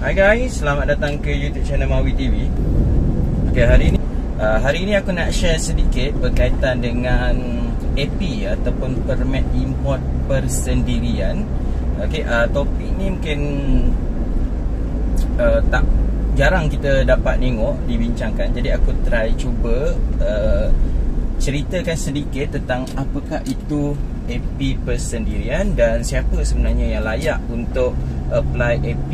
Hai guys, selamat datang ke YouTube channel Mawi TV. Okay, hari ini aku nak share sedikit berkaitan dengan AP ataupun permit import persendirian. Okay, topik ni mungkin tak jarang kita dapat tengok dibincangkan. Jadi aku try cuba ceritakan sedikit tentang apakah itu AP persendirian dan siapa sebenarnya yang layak untuk apply AP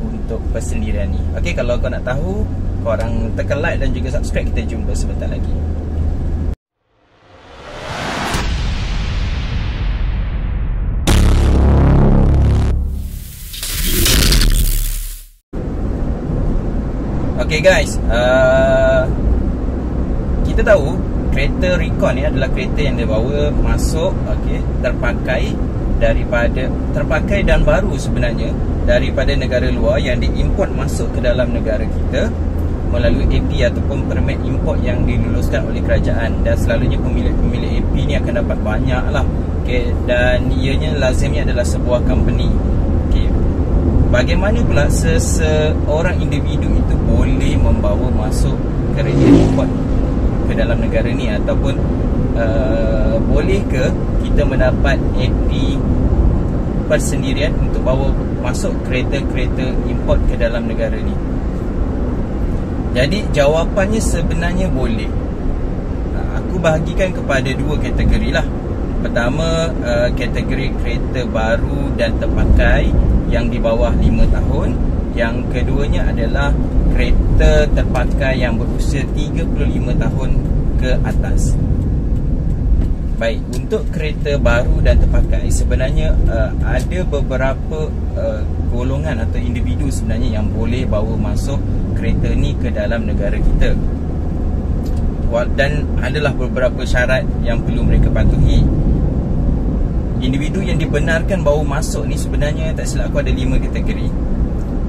untuk persendirian ni. Okey, kalau kau nak tahu, korang tekan like dan juga subscribe. Kita jumpa sebentar lagi. Okey guys, kita tahu kereta Recon ni adalah kereta yang dibawa masuk, okey, terpakai dan baru sebenarnya daripada negara luar yang diimport masuk ke dalam negara kita melalui AP ataupun permit import yang diluluskan oleh kerajaan, dan selalunya pemilik AP ni akan dapat banyak lah, okay, dan ianya lazimnya adalah sebuah company. Okay, bagaimana pula seseorang individu itu boleh membawa masuk kereta import ke dalam negara ni, ataupun boleh ke kita mendapat AP persendirian untuk bawa masuk kereta-kereta import ke dalam negara ni? Jadi jawapannya sebenarnya boleh. Aku bahagikan kepada dua kategori lah. Pertama, kategori kereta baru dan terpakai yang di bawah 5 tahun. Yang keduanya adalah kereta terpakai yang berusia 35 tahun ke atas. Baik, untuk kereta baru dan terpakai sebenarnya ada beberapa golongan atau individu sebenarnya yang boleh bawa masuk kereta ni ke dalam negara kita, dan adalah beberapa syarat yang perlu mereka patuhi. Individu yang dibenarkan bawa masuk ni sebenarnya, tak silap aku, ada 5 kategori.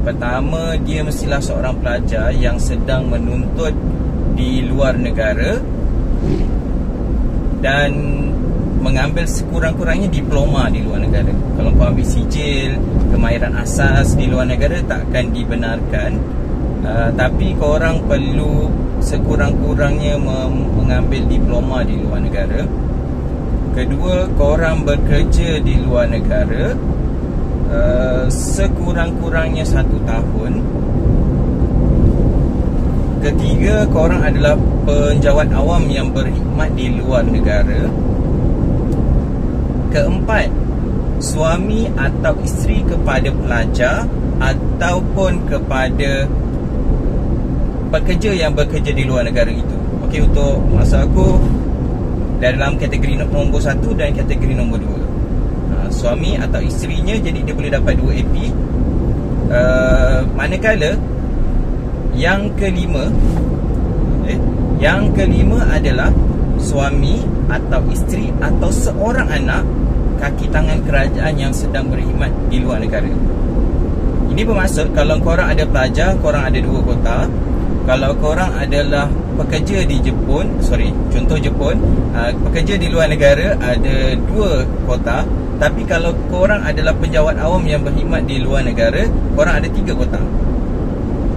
Pertama, dia mestilah seorang pelajar yang sedang menuntut di luar negara dan mengambil sekurang-kurangnya diploma di luar negara. Kalau kau ambil sijil kemahiran asas di luar negara, takkan dibenarkan. Tapi korang perlu sekurang-kurangnya mengambil diploma di luar negara. Kedua, korang bekerja di luar negara sekurang-kurangnya 1 tahun. Ketiga, korang adalah penjawat awam yang berkhidmat di luar negara. Keempat, suami atau isteri kepada pelajar ataupun kepada pekerja yang bekerja di luar negara itu. Okey, untuk masa aku dalam kategori nombor 1 dan kategori nombor 2. Suami atau isterinya, jadi dia boleh dapat 2 AP. Manakala yang kelima adalah suami atau isteri atau seorang anak kaki tangan kerajaan yang sedang berkhidmat di luar negara. Ini bermaksud kalau korang ada pelajar, korang ada 2 kota. Kalau korang adalah pekerja di Jepun, contoh Jepun, pekerja di luar negara ada 2 kota. Tapi kalau korang adalah penjawat awam yang berkhidmat di luar negara, korang ada 3 kota.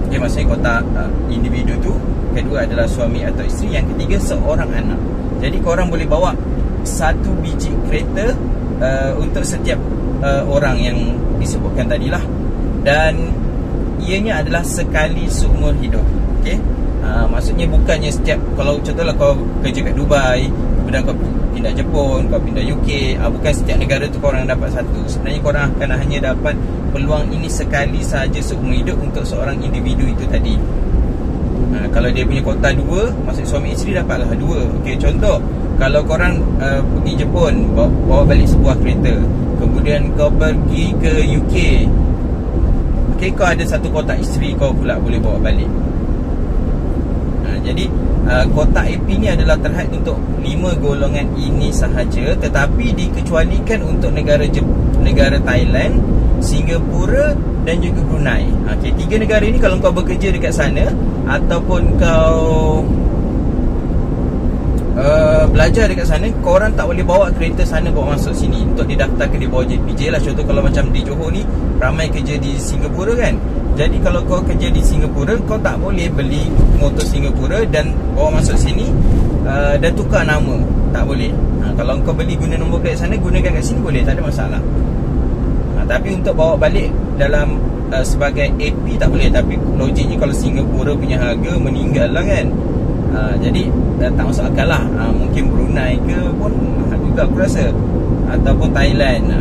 Okay, maksudnya kota individu tu. Kedua adalah suami atau isteri. Yang ketiga, seorang anak. Jadi korang boleh bawa 1 biji kereta untuk setiap orang yang disebutkan tadilah. Dan ianya adalah sekali seumur hidup. Okay? Maksudnya bukannya setiap, kalau contohlah kau kerja kat Dubai, kemudian kau pindah Jepun, kau pindah UK, bukan setiap negara tu korang dapat 1. Sebenarnya korang akan hanya dapat peluang ini sekali sahaja seumur hidup untuk seorang individu itu tadi. Kalau dia punya kota 2, maksud suami isteri dapatlah 2. Okey, contoh, kalau korang pergi Jepun, bawa balik sebuah kereta, kemudian kau pergi ke UK, okey, kau ada 1 kotak isteri, kau pula boleh bawa balik. Jadi kotak AP ni adalah terhad untuk 5 golongan ini sahaja, tetapi dikecualikan untuk negara Thailand, Singapura dan juga Brunei. Okey, 3 negara ini kalau kau bekerja dekat sana ataupun kau belajar dekat sana, korang tak boleh bawa kereta sana bawa masuk sini untuk didaftarkan di bawah JPJ lah. Contoh kalau macam di Johor ni, ramai kerja di Singapura kan. Jadi kalau kau kerja di Singapura, kau tak boleh beli motor Singapura dan bawa masuk sini dan tukar nama. Tak boleh. Kalau kau beli guna nombor kat sana, gunakan kat sini boleh, tak ada masalah. Tapi untuk bawa balik dalam sebagai AP tak boleh. Tapi logiknya kalau Singapura punya harga meninggal lah kan. Jadi tak masuk akal lah. Mungkin Brunei ke pun mahal juga aku rasa, ataupun Thailand.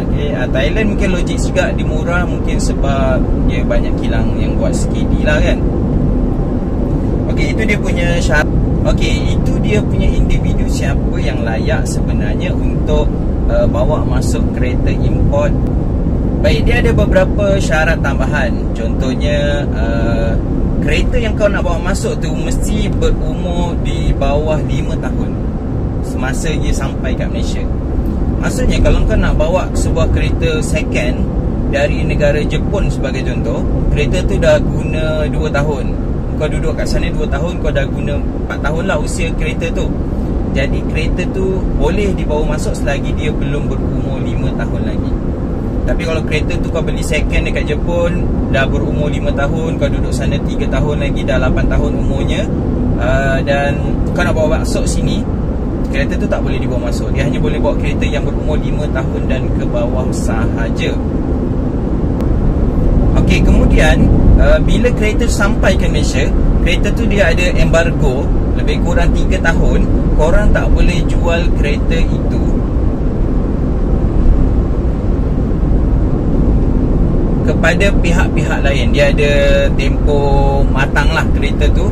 Thailand mungkin logik juga dia murah, mungkin sebab dia banyak kilang yang buat skidi lah kan. Itu dia punya syarat. Itu dia punya individu siapa yang layak sebenarnya untuk bawa masuk kereta import. Baik, dia ada beberapa syarat tambahan. Contohnya kereta yang kau nak bawa masuk tu mesti berumur di bawah 5 tahun semasa dia sampai kat Malaysia. Maksudnya kalau kau nak bawa sebuah kereta second dari negara Jepun sebagai contoh, kereta tu dah guna 2 tahun. Kau duduk kat sana 2 tahun, kau dah guna 4 tahun lah usia kereta tu. Jadi kereta tu boleh dibawa masuk selagi dia belum berumur 5 tahun lagi. Tapi kalau kereta tu kau beli second dekat Jepun, dah berumur 5 tahun, kau duduk sana 3 tahun lagi, dah 8 tahun umurnya, dan kau nak bawa masuk sini, kereta tu tak boleh dibawa masuk. Dia hanya boleh bawa kereta yang berumur 5 tahun dan ke bawah sahaja. Kemudian bila kereta sampai ke Malaysia, kereta tu dia ada embargo lebih kurang 3 tahun. Korang tak boleh jual kereta itu kepada pihak-pihak lain. Dia ada tempoh matang lah kereta tu.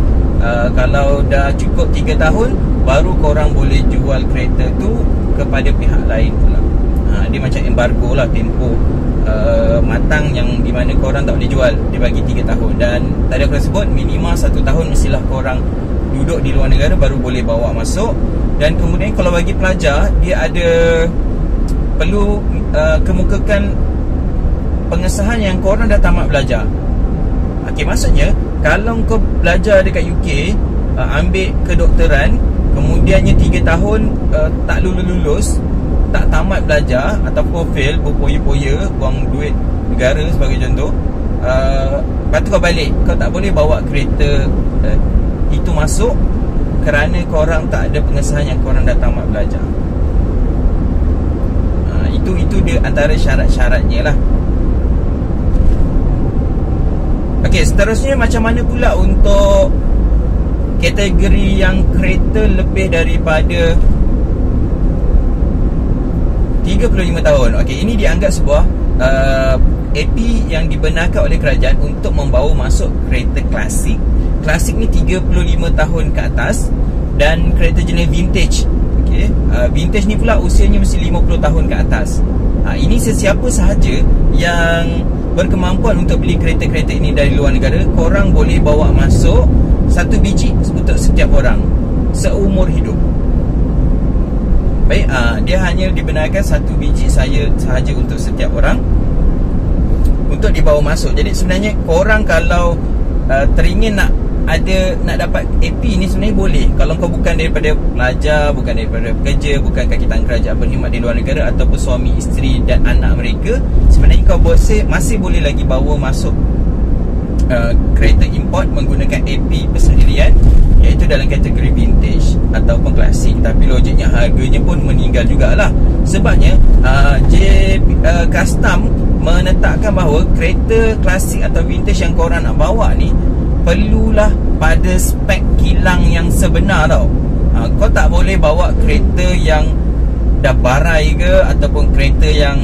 Kalau dah cukup 3 tahun, baru korang boleh jual kereta tu kepada pihak lain pula. Dia macam embargo lah, tempoh matang yang di mana korang tak boleh jual. Dia bagi 3 tahun. Dan tadi aku dah sebut, minima 1 tahun mestilah korang duduk di luar negara baru boleh bawa masuk. Dan kemudian kalau bagi pelajar, dia ada perlu kemukakan pengesahan yang korang dah tamat belajar. Maksudnya kalau kau belajar dekat UK, ambil kedokteran, kemudiannya 3 tahun tak lulus, tak tamat belajar ataupun fail, berpoya-poya, buang duit negara sebagai contoh, lepas tu kau balik, kau tak boleh bawa kereta itu masuk kerana korang tak ada pengesahan yang korang dah tamat belajar. Itu dia antara syarat-syaratnya lah. Seterusnya macam mana pula untuk kategori yang kereta lebih daripada 35 tahun. Ini dianggap sebuah AP yang dibenarkan oleh kerajaan untuk membawa masuk kereta klasik. Klasik ni 35 tahun ke atas, dan kereta jenis vintage. Vintage ni pula usianya mesti 50 tahun ke atas. Ini sesiapa sahaja yang berkemampuan untuk beli kereta-kereta ini dari luar negara, korang boleh bawa masuk 1 biji untuk setiap orang seumur hidup. Baik, dia hanya dibenarkan 1 biji sahaja untuk setiap orang untuk dibawa masuk. Jadi sebenarnya korang kalau teringin nak dapat AP ni sebenarnya boleh. Kalau kau bukan daripada pelajar, bukan daripada pekerja, bukan kaki tangan kerajaan berkhidmat di luar negara, ataupun suami, isteri dan anak mereka, sebenarnya kau masih boleh lagi bawa masuk kereta import menggunakan AP persendirian, iaitu dalam kategori vintage ataupun klasik. Tapi logiknya harganya pun meninggal jugalah. Sebabnya custom menetapkan bahawa kereta klasik atau vintage yang korang nak bawa ni perlulah pada spek kilang yang sebenar tau. Kau tak boleh bawa kereta yang dah barai ke, ataupun kereta yang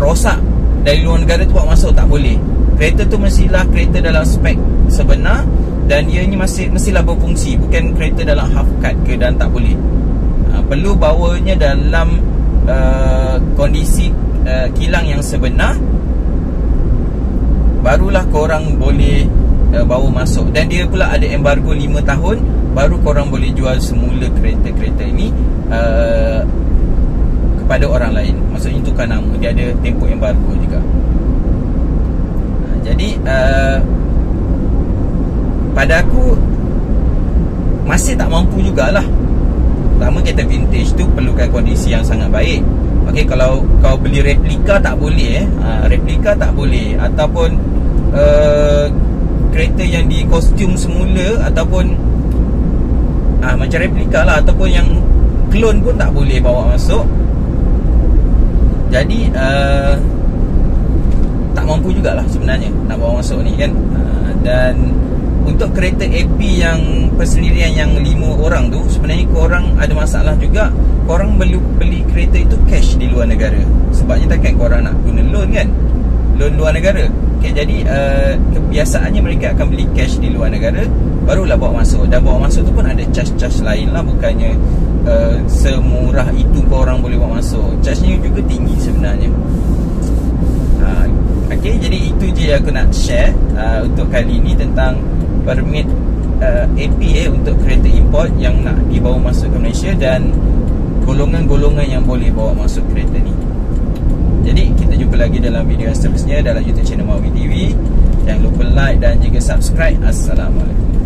rosak dari luar negara tu bawa masuk, tak boleh. Kereta tu mestilah kereta dalam spek sebenar, dan ia ni mestilah berfungsi, bukan kereta dalam half cut ke, dan tak boleh. Perlu bawanya dalam kondisi kilang yang sebenar, barulah korang boleh bawa masuk. Dan dia pula ada embargo 5 tahun, baru korang boleh jual semula kereta-kereta ini kepada orang lain. Maksudnya tukar nama, dia ada tempoh embargo juga. Jadi pada aku masih tak mampu jugalah Pertama, kereta vintage tu perlukan kondisi yang sangat baik. Okey, kalau kau beli replika tak boleh replika tak boleh, ataupun kereta yang di kostum semula, ataupun macam replika lah, ataupun yang clone pun tak boleh bawa masuk. Jadi tak mampu jugalah sebenarnya nak bawa masuk ni kan. Dan untuk kereta AP yang persendirian yang 5 orang tu, sebenarnya korang ada masalah juga. Korang beli kereta itu cash di luar negara. Sebabnya takkan korang nak guna loan kan, loan luar negara. Okay, jadi kebiasaannya mereka akan beli cash di luar negara, barulah bawa masuk. Dan bawa masuk tu pun ada charge-charge lain lah. Bukannya semurah itu korang boleh bawa masuk. Charge-nya juga tinggi sebenarnya. Okay, jadi itu je aku nak share untuk kali ni tentang permit AP untuk kereta import yang nak dibawa masuk ke Malaysia, dan golongan-golongan yang boleh bawa masuk kereta ni. Jadi kita jumpa lagi dalam video yang seterusnya dalam YouTube channel Mawi TV. Jangan lupa like dan juga subscribe. Assalamualaikum.